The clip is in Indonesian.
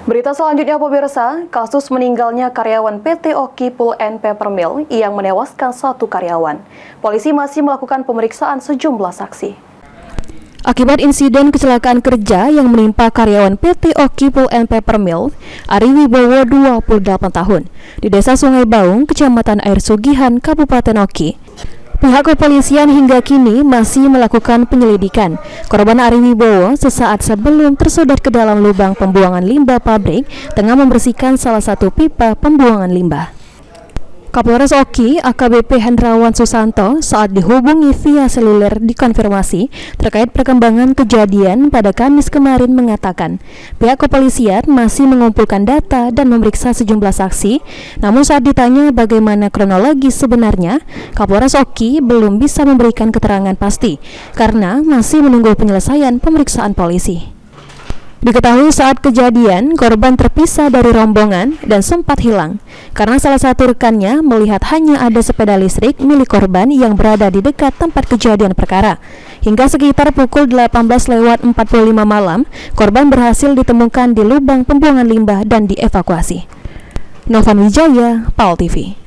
Berita selanjutnya pemirsa, kasus meninggalnya karyawan PT Oki Pulp and Paper Mill yang menewaskan satu karyawan. Polisi masih melakukan pemeriksaan sejumlah saksi. Akibat insiden kecelakaan kerja yang menimpa karyawan PT Oki Pulp and Paper Mill, Ari Wibowo 28 tahun, di Desa Sungai Baung, Kecamatan Air Sugihan, Kabupaten Oki. Pihak kepolisian hingga kini masih melakukan penyelidikan. Korban Ari Wibowo sesaat sebelum tersodot ke dalam lubang pembuangan limbah pabrik tengah membersihkan salah satu pipa pembuangan limbah. Kapolres Oki AKBP Hendrawan Susanto saat dihubungi via seluler dikonfirmasi terkait perkembangan kejadian pada Kamis kemarin mengatakan pihak kepolisian masih mengumpulkan data dan memeriksa sejumlah saksi, namun saat ditanya bagaimana kronologi sebenarnya, Kapolres Oki belum bisa memberikan keterangan pasti karena masih menunggu penyelesaian pemeriksaan polisi. Diketahui saat kejadian, korban terpisah dari rombongan dan sempat hilang karena salah satu rekannya melihat hanya ada sepeda listrik milik korban yang berada di dekat tempat kejadian perkara. Hingga sekitar pukul 18:45 malam, korban berhasil ditemukan di lubang pembuangan limbah dan dievakuasi. Novan Wijaya, PAL TV.